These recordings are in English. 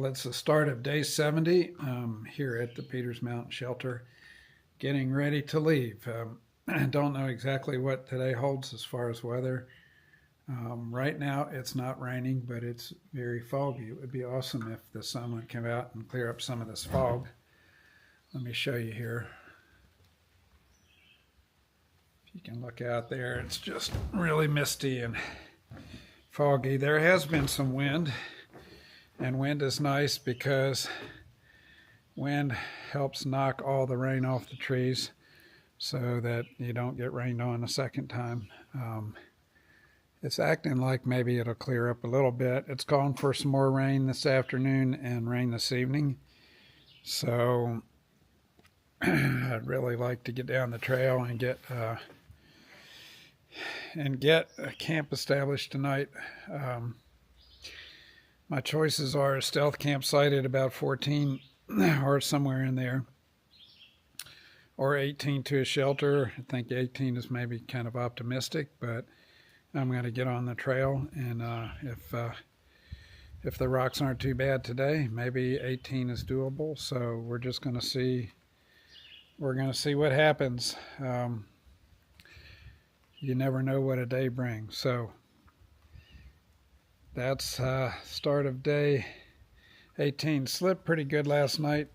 it's the start of day 70 here at the Peters Mountain Shelter, getting ready to leave. I don't know exactly what today holds as far as weather. Right now it's not raining, but it's very foggy. It would be awesome if the sun would come out and clear up some of this fog. Let me show you here. If you can look out there, it's just really misty and foggy. There has been some wind, and wind is nice because wind helps knock all the rain off the trees so that you don't get rained on a second time. It's acting like maybe it'll clear up a little bit. It's calling for some more rain this afternoon and rain this evening. So I'd really like to get down the trail and get a camp established tonight. My choices are a stealth campsite at about 14 or somewhere in there, or 18 to a shelter. I think 18 is maybe kind of optimistic, but I'm going to get on the trail, and if the rocks aren't too bad today, maybe 18 is doable. So we're just going to see. We're going to see what happens. You never know what a day brings. So that's start of day 18. Slept pretty good last night.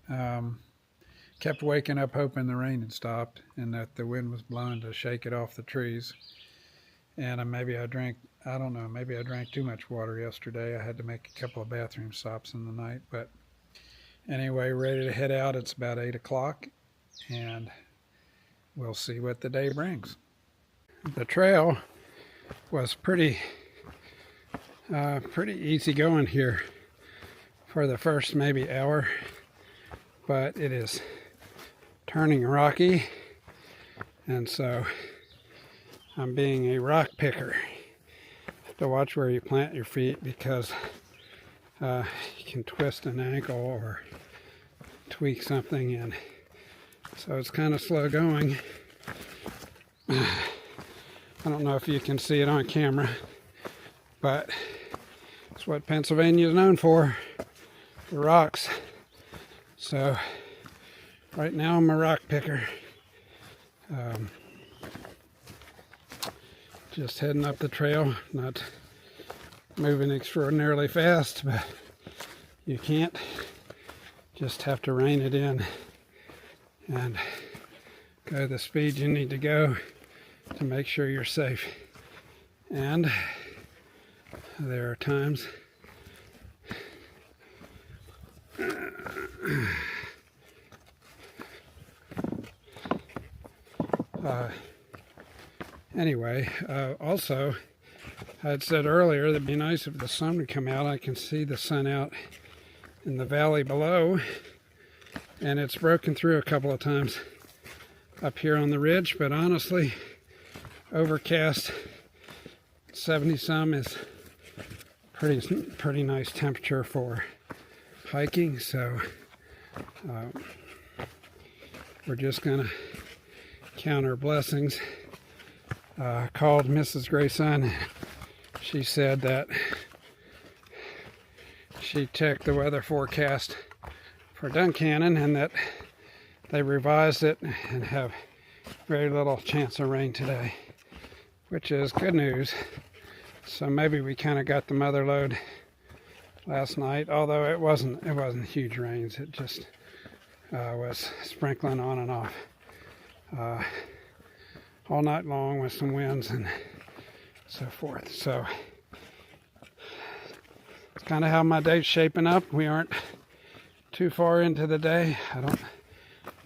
Kept waking up hoping the rain had stopped and that the wind was blowing to shake it off the trees. And maybe I drank too much water yesterday. I had to make a couple of bathroom stops in the night. But anyway, ready to head out. It's about 8 o'clock, and we'll see what the day brings. The trail was pretty easy going here for the first maybe hour, but it is turning rocky, and so I'm being a rock picker. To watch where you plant your feet, because you can twist an ankle or tweak something, and so it's kind of slow going. I don't know if you can see it on camera, but it's what Pennsylvania is known for, the rocks. So right now I'm a rock picker. Just heading up the trail, not moving extraordinarily fast, but you can't. Just have to rein it in and go the speed you need to go to make sure you're safe. And there are times also, I had said earlier that it'd be nice if the sun would come out. I can see the sun out in the valley below, and it's broken through a couple of times up here on the ridge, but honestly, overcast 70 some is pretty nice temperature for hiking. So we're just gonna count our blessings. Called Mrs. Grayson. She said that she checked the weather forecast for Duncanon and that they revised it and have very little chance of rain today, which is good news. So maybe we kind of got the mother lode last night, although it wasn't huge rains. It just was sprinkling on and off all night long with some winds and so forth. So it's kind of how my day's shaping up. We aren't too far into the day. I don't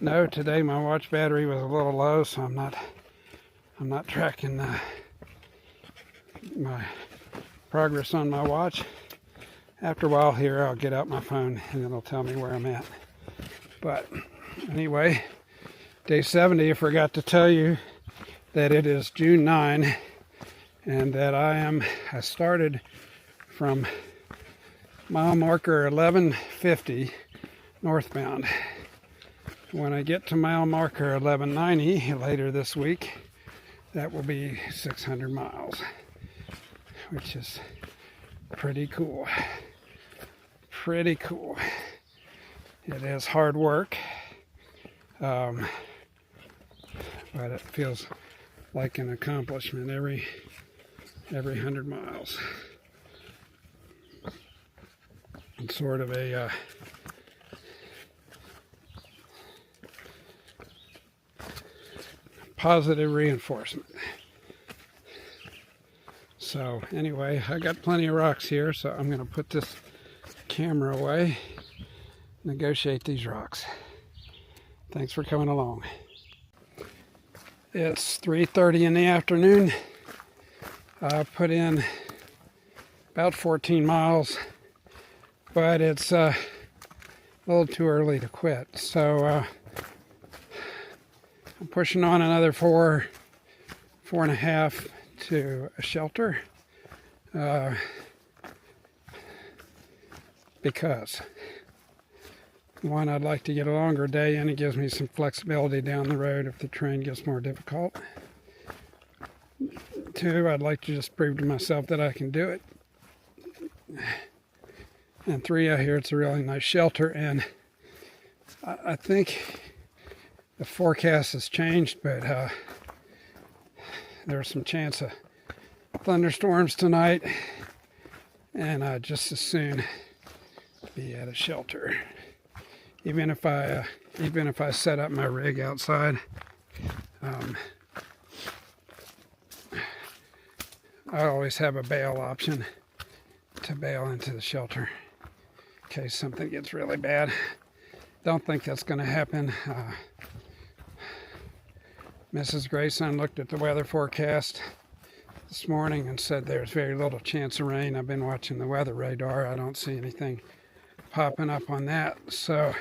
know. Today my watch battery was a little low, so I'm not tracking my progress on my watch. After a while here, I'll get out my phone and it'll tell me where I'm at. But anyway, day 70, I forgot to tell you that it is June 9 and that I started from mile marker 1150 northbound. When I get to mile marker 1190 later this week, that will be 600 miles, which is pretty cool. pretty cool. It is hard work, but it feels like an accomplishment every 100 miles. It's sort of a positive reinforcement. So anyway, I got plenty of rocks here, so I'm going to put this camera away, negotiate these rocks. Thanks for coming along. It's 3:30 in the afternoon. I put in about 14 miles, but it's a little too early to quit. So I'm pushing on another 4.5 to a shelter because one, I'd like to get a longer day and it gives me some flexibility down the road if the terrain gets more difficult. Two, I'd like to just prove to myself that I can do it. And three, I hear it's a really nice shelter, and I think the forecast has changed, but there's some chance of thunderstorms tonight, and I'd just as soon be at a shelter. Even if I set up my rig outside, I always have a bail option to bail into the shelter in case something gets really bad. Don't think that's going to happen. Mrs. Grayson looked at the weather forecast this morning and said there's very little chance of rain. I've been watching the weather radar. I don't see anything popping up on that. So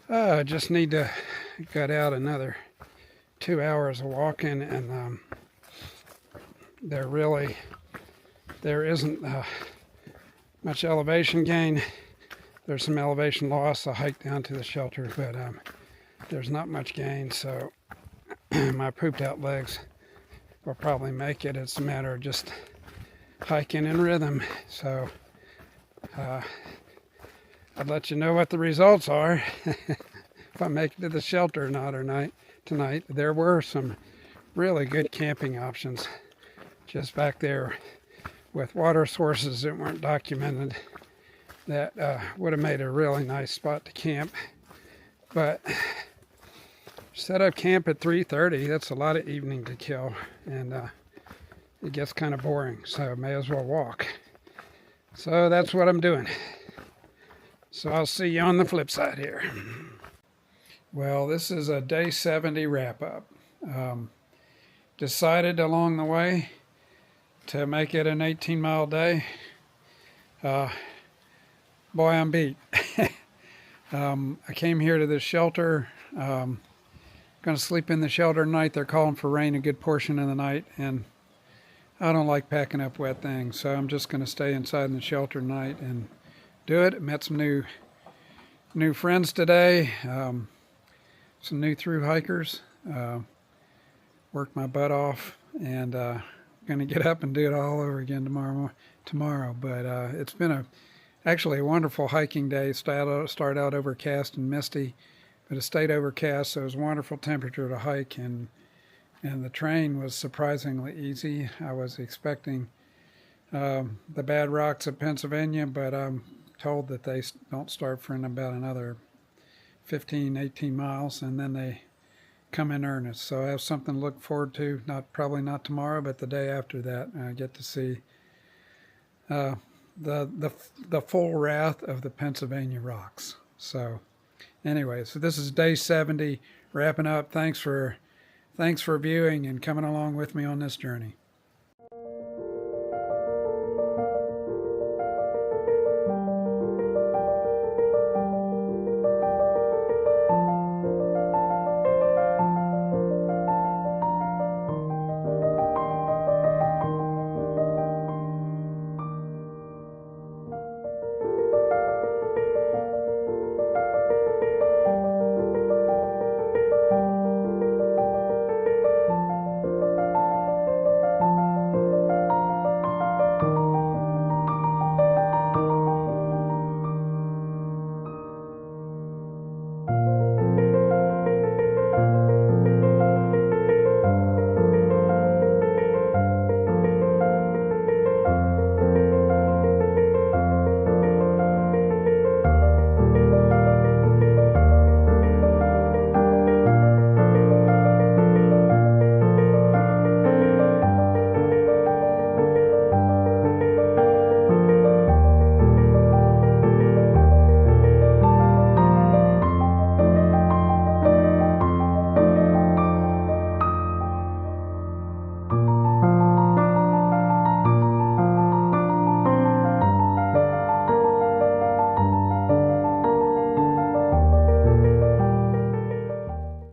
I just need to get out another 2 hours of walking, and there isn't much elevation gain. There's some elevation loss. I hiked down to the shelter, but there's not much gain, so my pooped out legs will probably make it. It's a matter of just hiking in rhythm. So I'd let you know what the results are if I make it to the shelter or not tonight. There were some really good camping options just back there with water sources that weren't documented that would have made a really nice spot to camp. But set up camp at 3:30, that's a lot of evening to kill, and it gets kind of boring, so may as well walk. So that's what I'm doing. So I'll see you on the flip side here. Well, this is a day 70 wrap-up. Decided along the way to make it an 18-mile day. Boy, I'm beat. I came here to this shelter. Going to sleep in the shelter tonight. They're calling for rain a good portion of the night, and I don't like packing up wet things, so I'm just going to stay inside in the shelter tonight and do it. Met some new friends today, some new through hikers. Worked my butt off, and going to get up and do it all over again tomorrow. But it's been actually a wonderful hiking day. Started out overcast and misty, but it stayed overcast, so it was a wonderful temperature to hike, and the terrain was surprisingly easy. I was expecting the bad rocks of Pennsylvania, but I'm told that they don't start for about another 15, 18 miles, and then they come in earnest. So I have something to look forward to. Probably not tomorrow, but the day after that, I get to see the full wrath of the Pennsylvania rocks. So anyway, so this is day 70, wrapping up. Thanks for viewing and coming along with me on this journey.